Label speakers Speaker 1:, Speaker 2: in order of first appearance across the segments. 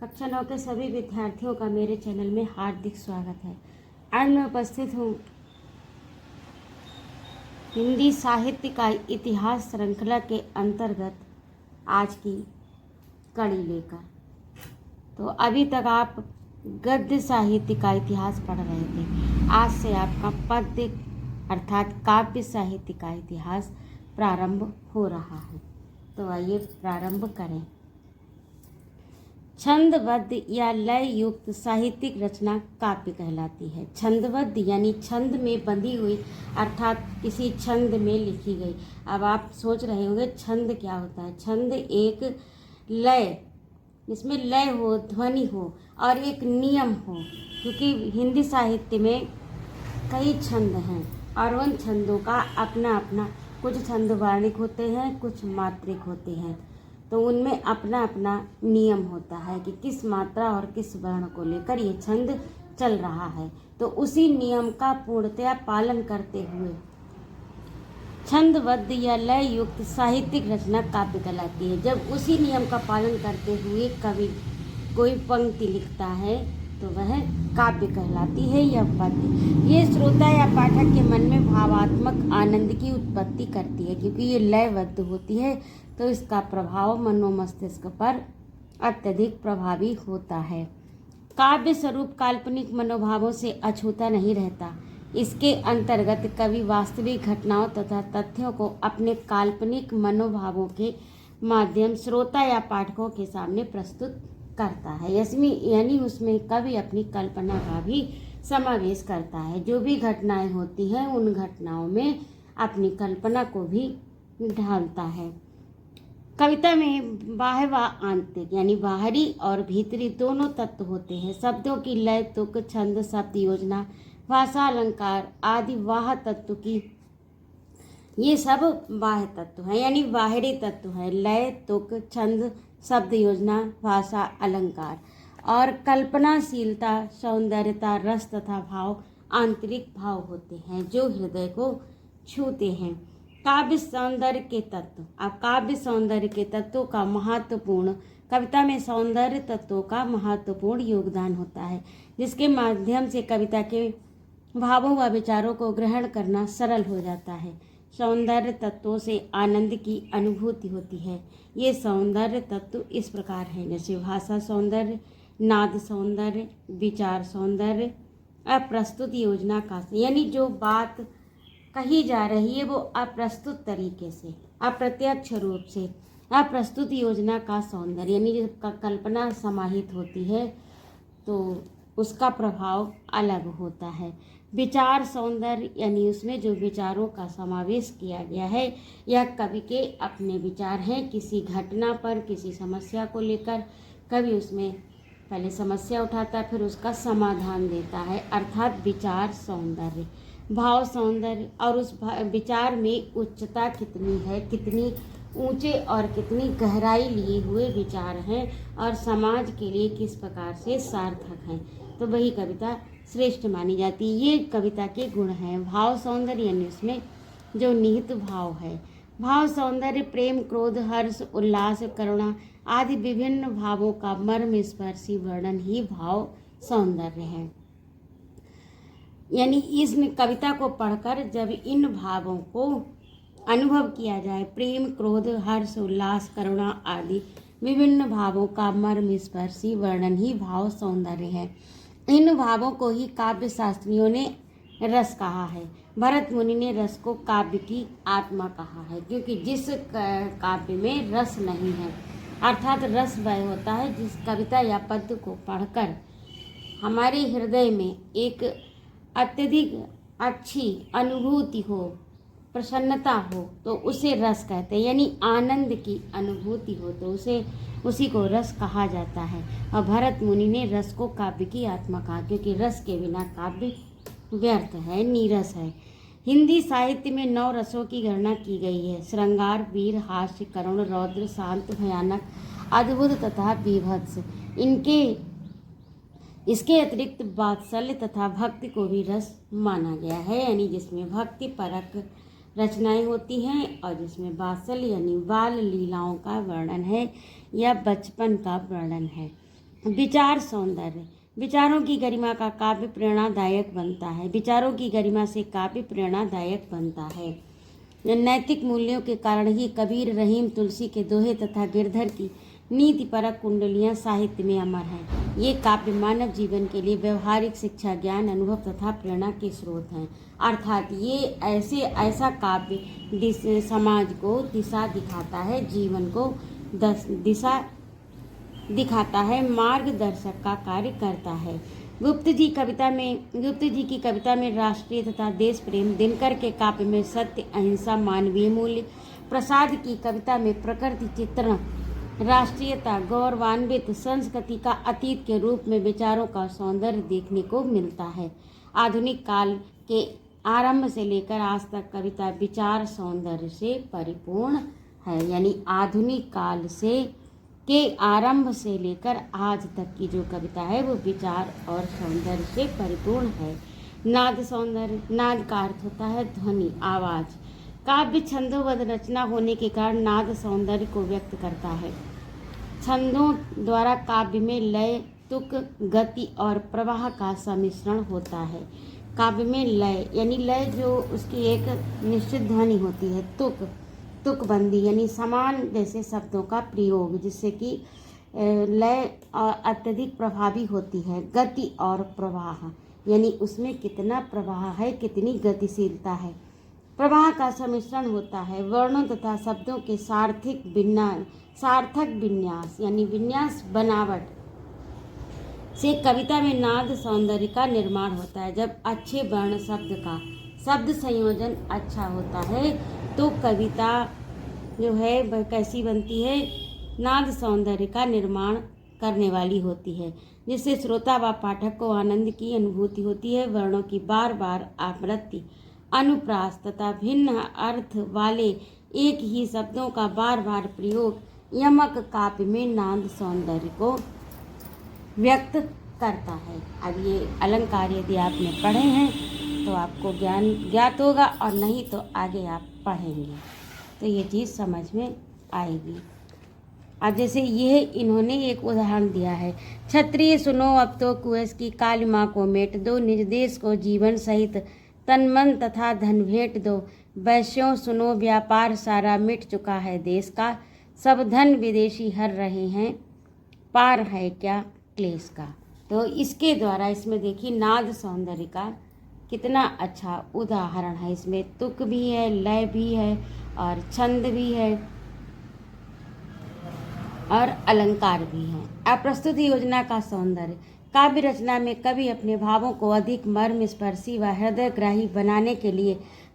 Speaker 1: कक्षा 9 के सभी विद्यार्थियों का मेरे चैनल में हार्दिक स्वागत है। आज मैं उपस्थित हूँ हिंदी साहित्य का इतिहास श्रृंखला के अंतर्गत आज की कड़ी लेकर। तो अभी तक आप गद्य साहित्य का इतिहास पढ़ रहे थे। आज से आपका पद्य अर्थात काव्य साहित्य का इतिहास प्रारंभ हो रहा है। तो आइए प्रारंभ करें। छंदबद्ध या लय युक्त साहित्यिक रचना काव्य कहलाती है। छंदबद्ध यानी छंद में बंधी हुई अर्थात किसी छंद में लिखी गई। अब आप सोच रहे होंगे छंद क्या होता है। छंद एक लय, इसमें लय हो, ध्वनि हो और एक नियम हो, क्योंकि हिंदी साहित्य में कई छंद हैं और उन छंदों का अपना अपना, कुछ छंद वर्णिक होते हैं, कुछ मात्रिक होते हैं। तो उनमें अपना अपना नियम होता है कि किस मात्रा और किस वर्ण को लेकर ये छंद चल रहा है। तो उसी नियम का पूर्णतया पालन करते हुए छंदबद्ध या लय युक्त साहित्यिक रचना काव्य कहलाती है। जब उसी नियम का पालन करते हुए कवि कोई पंक्ति लिखता है तो वह काव्य कहलाती है या पद्य। ये श्रोता या पाठक के मन में भावात्मक आनंद की उत्पत्ति करती है, क्योंकि ये लयबद्ध होती है तो इसका प्रभाव मनोमस्तिष्क पर अत्यधिक प्रभावी होता है। काव्य स्वरूप काल्पनिक मनोभावों से अछूता नहीं रहता। इसके अंतर्गत कवि वास्तविक घटनाओं तथा तथ्यों को अपने काल्पनिक मनोभावों के माध्यम श्रोता या पाठकों के सामने प्रस्तुत करता है। यानी उसमें कवि अपनी कल्पना का भी समावेश करता है। जो भी घटनाएं होती हैं उन घटनाओं में अपनी कल्पना को भी ढालता है। कविता में बाह्य व आंतरिक यानी बाहरी और भीतरी दोनों तत्व होते हैं। शब्दों की लय, तुक, छंद, शब्द योजना, भाषा, अलंकार आदि वाह तत्व की, ये सब बाह्य तत्व हैं यानी बाहरी तत्व है। लय, तुक, छंद, शब्द योजना, भाषा, अलंकार और कल्पनाशीलता, सौंदर्यता, रस तथा भाव आंतरिक भाव होते हैं जो हृदय को छूते हैं। काव्य सौंदर्य के तत्व। अब काव्य सौंदर्य के तत्वों का महत्वपूर्ण, कविता में सौंदर्य तत्वों का महत्वपूर्ण योगदान होता है, जिसके माध्यम से कविता के भावों व विचारों को ग्रहण करना सरल हो जाता है। सौंदर्य तत्वों से आनंद की अनुभूति होती है। ये सौंदर्य तत्व इस प्रकार हैं, जैसे भाषा सौंदर्य, नाद सौंदर्य, विचार सौंदर्य, अप्रस्तुत योजना का, यानी जो बात कही जा रही है वो अप्रस्तुत तरीके से, अप्रत्यक्ष रूप से, अप्रस्तुत योजना का सौंदर्य यानी जो कल्पना समाहित होती है तो उसका प्रभाव अलग होता है। विचार सौंदर्य यानी उसमें जो विचारों का समावेश किया गया है, यह कवि के अपने विचार हैं किसी घटना पर, किसी समस्या को लेकर। कवि उसमें पहले समस्या उठाता है, फिर उसका समाधान देता है, अर्थात विचार सौंदर्य। भाव सौंदर्य, और उस विचार में उच्चता कितनी है, कितनी ऊंचे और कितनी गहराई लिए हुए विचार हैं और समाज के लिए किस प्रकार से सार्थक हैं, तो वही कविता श्रेष्ठ मानी जाती है। ये कविता के गुण हैं। भाव सौंदर्य यानी उसमें जो निहित भाव है। भाव सौंदर्य प्रेम, क्रोध, हर्ष, उल्लास, करुणा आदि विभिन्न भावों का मर्म स्पर्शी वर्णन ही भाव सौंदर्य है। यानी इस कविता को पढ़कर जब इन भावों को अनुभव किया जाए, प्रेम, क्रोध, हर्ष, उल्लास, करुणा आदि विभिन्न भावों का मर्म स्पर्शी वर्णन ही भाव सौंदर्य है। इन भावों को ही काव्य शास्त्रियों ने रस कहा है। भरत मुनि ने रस को काव्य की आत्मा कहा है, क्योंकि जिस काव्य में रस नहीं है, अर्थात रस वह होता है जिस कविता या पद्य को पढ़कर हमारे हृदय में एक अत्यधिक अच्छी अनुभूति हो, प्रसन्नता हो, तो उसे रस कहते हैं। यानी आनंद की अनुभूति हो तो उसी को रस कहा जाता है। और भरत मुनि ने रस को काव्य की आत्मा कहा, क्योंकि रस के बिना काव्य व्यर्थ है, नीरस है। हिंदी साहित्य में 9 रसों की गणना की गई है। श्रृंगार, वीर, हास्य, करुण, रौद्र, शांत, भयानक, अद्भुत तथा बीभत्स। इसके अतिरिक्त वात्सल्य तथा भक्ति को भी रस माना गया है, यानी जिसमें भक्ति परक रचनाएं होती हैं और जिसमें वात्सल्य यानी बाल लीलाओं का वर्णन है या बचपन का वर्णन है। विचार सौंदर्य। विचारों की गरिमा का काव्य प्रेरणादायक बनता है। विचारों की गरिमा से काव्य प्रेरणादायक बनता है। नैतिक मूल्यों के कारण ही कबीर, रहीम, तुलसी के दोहे तथा गिरधर की नीतिपरक कुंडलियाँ साहित्य में अमर हैं। ये काव्य मानव जीवन के लिए व्यवहारिक शिक्षा, ज्ञान, अनुभव तथा प्रेरणा के स्रोत हैं। अर्थात ये ऐसा काव्य समाज को दिशा दिखाता है, जीवन को दिशा दिखाता है, मार्गदर्शक का कार्य करता है। गुप्त जी की कविता में राष्ट्रीय तथा देश प्रेम, दिनकर के काव्य में सत्य, अहिंसा, मानवीय मूल्य, प्रसाद की कविता में प्रकृति चित्रण, राष्ट्रीयता, गौरवान्वित संस्कृति का अतीत के रूप में विचारों का सौंदर्य देखने को मिलता है। आधुनिक काल के आरंभ से लेकर आज तक कविता विचार सौंदर्य से परिपूर्ण है। यानी आधुनिक काल के आरंभ से लेकर आज तक की जो कविता है वो विचार और सौंदर्य से परिपूर्ण है। नाद सौंदर्य। नाद का अर्थ होता है ध्वनि, आवाज। काव्य छंदोबद्ध रचना होने के कारण नाद सौंदर्य को व्यक्त करता है। छंदों द्वारा काव्य में लय, तुक, गति और प्रवाह का सम्मिश्रण होता है। काव्य में लय यानी लय जो उसकी एक निश्चित ध्वनि होती है। तुकबंदी यानी समान जैसे शब्दों का प्रयोग, जिससे कि लय अत्यधिक प्रभावी होती है। गति और प्रवाह यानी उसमें कितना प्रवाह है, कितनी गतिशीलता है। प्रवाह का सम्मिश्रण होता है। वर्णों तथा शब्दों के सार्थक विन्यास यानी विन्यास, बनावट से कविता में नाद सौंदर्य का निर्माण होता है। जब अच्छे वर्ण शब्द का शब्द संयोजन अच्छा होता है तो कविता जो है वह कैसी बनती है, नाद सौंदर्य का निर्माण करने वाली होती है, जिससे श्रोता व पाठक को आनंद की अनुभूति होती है। वर्णों की बार बार आवृत्ति, अनुप्रास तथा भिन्न अर्थ वाले एक ही शब्दों का बार बार प्रयोग यमक काव्य में नाद सौंदर्य को व्यक्त करता है। अब ये अलंकार यदि आपने पढ़े हैं तो आपको ज्ञान ज्ञात होगा, और नहीं तो आगे आप पढ़ेंगे तो ये चीज़ समझ में आएगी। अब जैसे ये इन्होंने एक उदाहरण दिया है, क्षत्रिय सुनो अब तो कुएस की काली माँ को मेट दो, निज देश को जीवन सहित तन मन तथा धन भेंट दो। वैश्यों सुनो व्यापार सारा मिट चुका है देश का, सब धन विदेशी हर रहे हैं, पार है क्या क्लेश का। तो इसके द्वारा इसमें देखिए नाद सौंदर्य का कितना अच्छा उदाहरण है। इसमें तुक भी है, लय भी है और छंद भी है और अलंकार भी है। अप्रस्तुत योजना का सौंदर्य। काव्य रचना में कवि अपने भावों को अधिक मर्मस्पर्शी व हृदयग्राही बनाने के लिए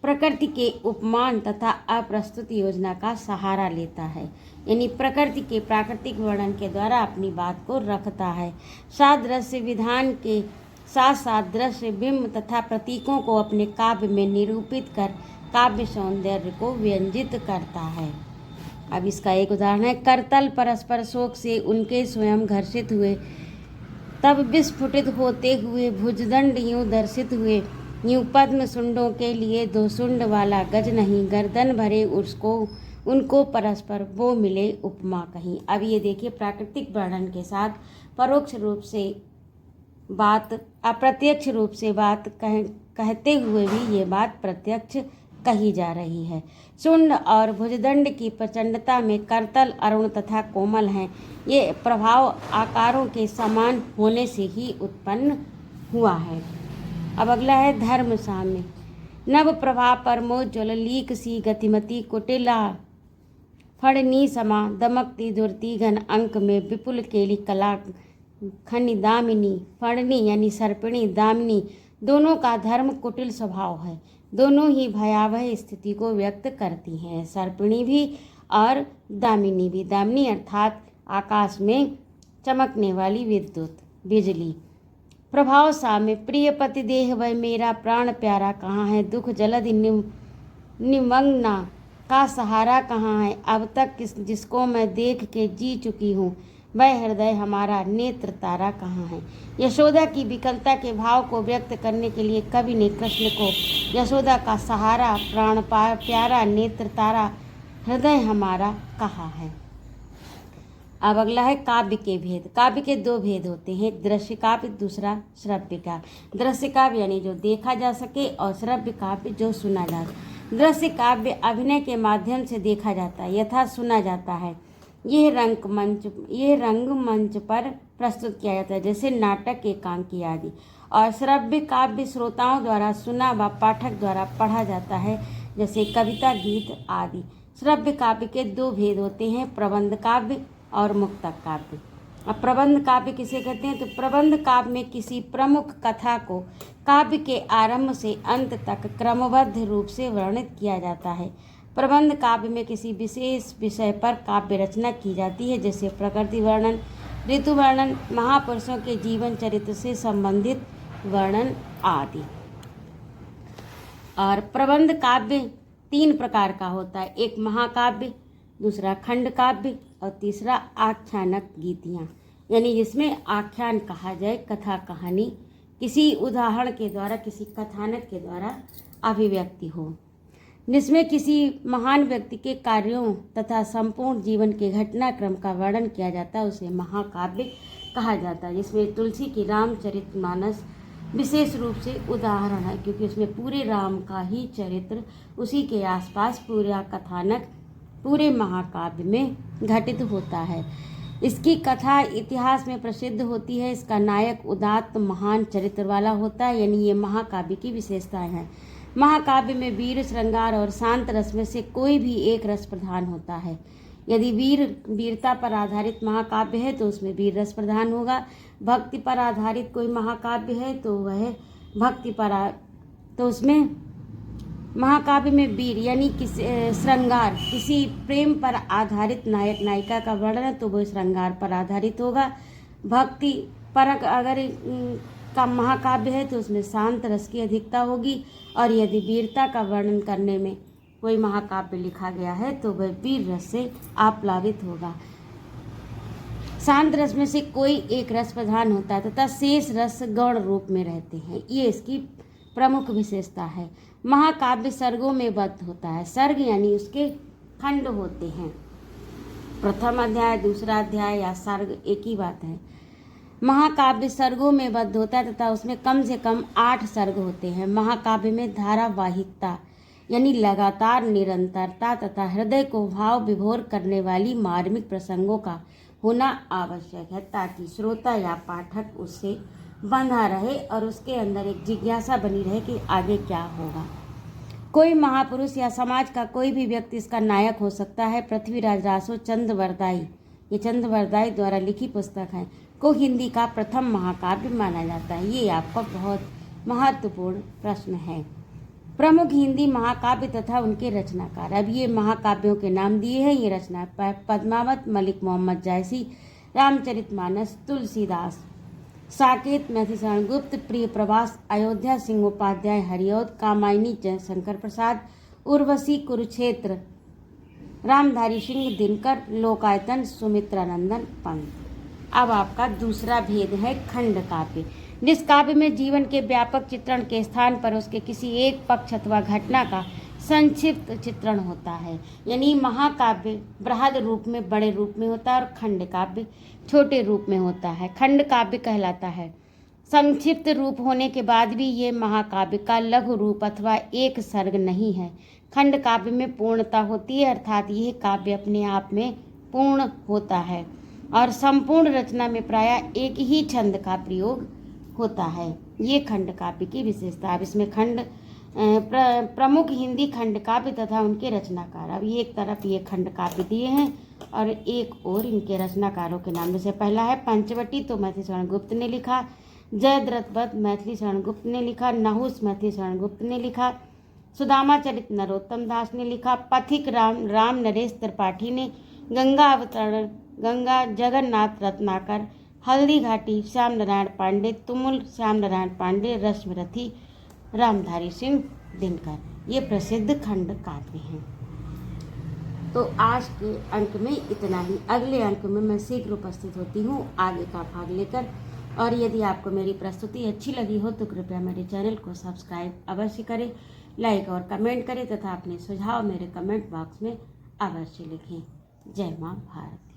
Speaker 1: प्रकृति के उपमान तथा अप्रस्तुत योजना का सहारा लेता है। यानी प्रकृति के प्राकृतिक वर्णन के द्वारा अपनी बात को रखता है। सादृश्य विधान के साथ साथ दृश्य, बिंब तथा प्रतीकों को अपने काव्य में निरूपित कर काव्य सौंदर्य को व्यंजित करता है। अब इसका एक उदाहरण है, करतल परस्पर शोक से उनके स्वयं घर्षित हुए, तब विस्फुटित होते हुए भुजदंड यूं दर्शित हुए, यूं पद्म सुंडों के लिए दो सुंड वाला गज नहीं, गर्दन भरे उनको परस्पर वो मिले उपमा कहीं। अब ये देखिए प्राकृतिक वर्णन के साथ परोक्ष रूप से बात, अप्रत्यक्ष रूप से बात कहते हुए भी ये बात प्रत्यक्ष कही जा रही है। सुंड और भुजदंड की प्रचंडता में करतल अरुण तथा कोमल हैं। ये प्रभाव आकारों के समान होने से ही उत्पन्न हुआ है। अब अगला है धर्म साम्य। नव प्रभा परमोज्ज्वल लीक सी गतिमती कुटिला फड़नी समा, दमकती दुर्ति घन अंक में विपुल केली कला खनि दामिनी। फड़नी यानी सर्पिणी, दामिनी दोनों का धर्म कुटिल स्वभाव है। दोनों ही भयावह स्थिति को व्यक्त करती हैं, सर्पिणी भी और दामिनी भी। दामिनी अर्थात आकाश में चमकने वाली विद्युत, बिजली। प्रभाव साम्य। प्रिय पति देह वह मेरा प्राण प्यारा कहाँ है, दुख जलद निमग्ना का सहारा कहाँ है, अब तक जिसको मैं देख के जी चुकी हूँ, वह हृदय हमारा नेत्र तारा कहाँ है। यशोदा की विकलता के भाव को व्यक्त करने के लिए कवि ने कृष्ण को यशोदा का सहारा, प्राण प्यारा, नेत्र तारा, हृदय हमारा कहा है। अब अगला है काव्य के भेद। काव्य के दो भेद होते हैं, एक दृश्य काव्य, दूसरा श्रव्य काव्य। दृश्य काव्य यानी जो देखा जा सके और श्रव्य काव्य जो सुना जा सके। दृश्य काव्य अभिनय के माध्यम से देखा जाता है यथा सुना जाता है। यह रंगमंच पर प्रस्तुत किया जाता है, जैसे नाटक, एकांकी आदि। और श्रव्य काव्य श्रोताओं द्वारा सुना व पाठक द्वारा पढ़ा जाता है, जैसे कविता, गीत आदि। श्रव्य काव्य के दो भेद होते हैं, प्रबंध काव्य और मुक्तक काव्य। अब प्रबंध काव्य किसे कहते हैं? तो प्रबंध काव्य में किसी प्रमुख कथा को काव्य के आरंभ से अंत तक क्रमबद्ध रूप से वर्णित किया जाता है। प्रबंध काव्य में किसी विशेष विषय पर काव्य रचना की जाती है, जैसे प्रकृति वर्णन, ऋतु वर्णन, महापुरुषों के जीवन चरित्र से संबंधित वर्णन आदि। और प्रबंध काव्य 3 प्रकार का होता है, एक महाकाव्य, दूसरा खंड काव्य और तीसरा आख्यानक गीतियाँ, यानी जिसमें आख्यान कहा जाए, कथा कहानी किसी उदाहरण के द्वारा, किसी कथानक के द्वारा अभिव्यक्ति हो, जिसमें किसी महान व्यक्ति के कार्यों तथा संपूर्ण जीवन के घटनाक्रम का वर्णन किया जाता है, उसे महाकाव्य कहा जाता है। जिसमें तुलसी की रामचरितमानस विशेष रूप से उदाहरण है, क्योंकि उसमें पूरे राम का ही चरित्र, उसी के आसपास पूरा कथानक पूरे महाकाव्य में घटित होता है। इसकी कथा इतिहास में प्रसिद्ध होती है। इसका नायक उदात्त महान चरित्र वाला होता है, यानी ये महाकाव्य की विशेषताएं हैं। महाकाव्य में वीर, श्रृंगार और शांत रस में से कोई भी एक रस प्रधान होता है। यदि वीरता पर आधारित महाकाव्य है तो उसमें वीर रस प्रधान होगा। भक्ति पर आधारित कोई महाकाव्य है तो वह भक्ति पर तो उसमें महाकाव्य में वीर यानी श्रृंगार, किसी प्रेम पर आधारित नायक नायिका का वर्णन है तो वो श्रृंगार पर आधारित होगा। भक्ति पर अगर का महाकाव्य है तो उसमें शांत रस की अधिकता होगी। और यदि वीरता का वर्णन करने में कोई महाकाव्य लिखा गया है तो वह वीर रस से आप्लावित होगा। शांत रस में से कोई एक रस प्रधान होता है तथा शेष रस गौण रूप में रहते हैं, ये इसकी प्रमुख विशेषता है। महाकाव्य सर्गों में बद्ध होता है। सर्ग यानी उसके खंड होते हैं, प्रथम अध्याय, दूसरा अध्याय या सर्ग एक ही बात है। महाकाव्य सर्गों में बद्ध होता है तथा उसमें कम से कम 8 सर्ग होते हैं। महाकाव्य में धारावाहिकता यानी लगातार निरंतरता तथा हृदय को भाव विभोर करने वाली मार्मिक प्रसंगों का होना आवश्यक है, ताकि श्रोता या पाठक उससे बंधा रहे और उसके अंदर एक जिज्ञासा बनी रहे कि आगे क्या होगा। कोई महापुरुष या समाज का कोई भी व्यक्ति इसका नायक हो सकता है। पृथ्वीराज रासो चंद्रवरदाई, ये चंद्रवरदाई द्वारा लिखी पुस्तक है, को हिंदी का प्रथम महाकाव्य माना जाता है। ये आपका बहुत महत्वपूर्ण प्रश्न है। प्रमुख हिंदी महाकाव्य तथा उनके रचनाकार। अब ये महाकाव्यों के नाम दिए हैं। ये रचना पद्मावत, मलिक मोहम्मद जायसी, रामचरितमानस, तुलसीदास, साकेत, मैथिलीशरण गुप्त, प्रिय प्रवास, अयोध्या सिंह उपाध्याय, हरिऔध, कामायनी, जयशंकर प्रसाद, उर्वशी, कुरुक्षेत्र, रामधारी सिंह दिनकर, लोकायतन, सुमित्रानंदन पंत। अब आपका दूसरा भेद है खंड काव्य, जिस काव्य में जीवन के व्यापक चित्रण के स्थान पर उसके किसी एक पक्ष अथवा घटना का संक्षिप्त चित्रण होता है। यानी महाकाव्य बृहद रूप में, बड़े रूप में होता है और खंड काव्य छोटे रूप में होता है। खंड काव्य कहलाता है। संक्षिप्त रूप होने के बाद भी ये महाकाव्य का लघु रूप अथवा एक सर्ग नहीं है। खंड काव्य में पूर्णता होती है, अर्थात यह काव्य अपने आप में पूर्ण होता है और संपूर्ण रचना में प्रायः एक ही छंद का प्रयोग होता है। ये खंड काव्य की विशेषता। अब इसमें खंड प्रमुख हिंदी खंड काव्य तथा उनके रचनाकार। अब ये एक तरफ ये खंड काव्य दिए हैं और एक और इनके रचनाकारों के नाम। जैसे पहला है पंचवटी, तो मैथिलीशरण गुप्त ने लिखा। जयद्रथ मैथिलीशरण गुप्त ने लिखा। नहुस मैथिलीशरण गुप्त ने लिखा। सुदामा चरित नरोत्तम दास ने लिखा। पथिक राम नरेश त्रिपाठी ने। गंगा अवतरण गंगा जगन्नाथ रत्नाकर। हल्दी घाटी श्याम नारायण पांडे। तुमुल श्याम नारायण पांडे। रश्मिरथी रामधारी सिंह दिनकर। ये प्रसिद्ध खंड काव्य हैं। तो आज के अंक में इतना ही। अगले अंक में मैं शीघ्र उपस्थित होती हूँ आगे का भाग लेकर। और यदि आपको मेरी प्रस्तुति अच्छी लगी हो तो कृपया मेरे चैनल को सब्सक्राइब अवश्य करें, लाइक और कमेंट करें तथा अपने सुझाव मेरे कमेंट बॉक्स में अवश्य लिखें। जय माँ भारत।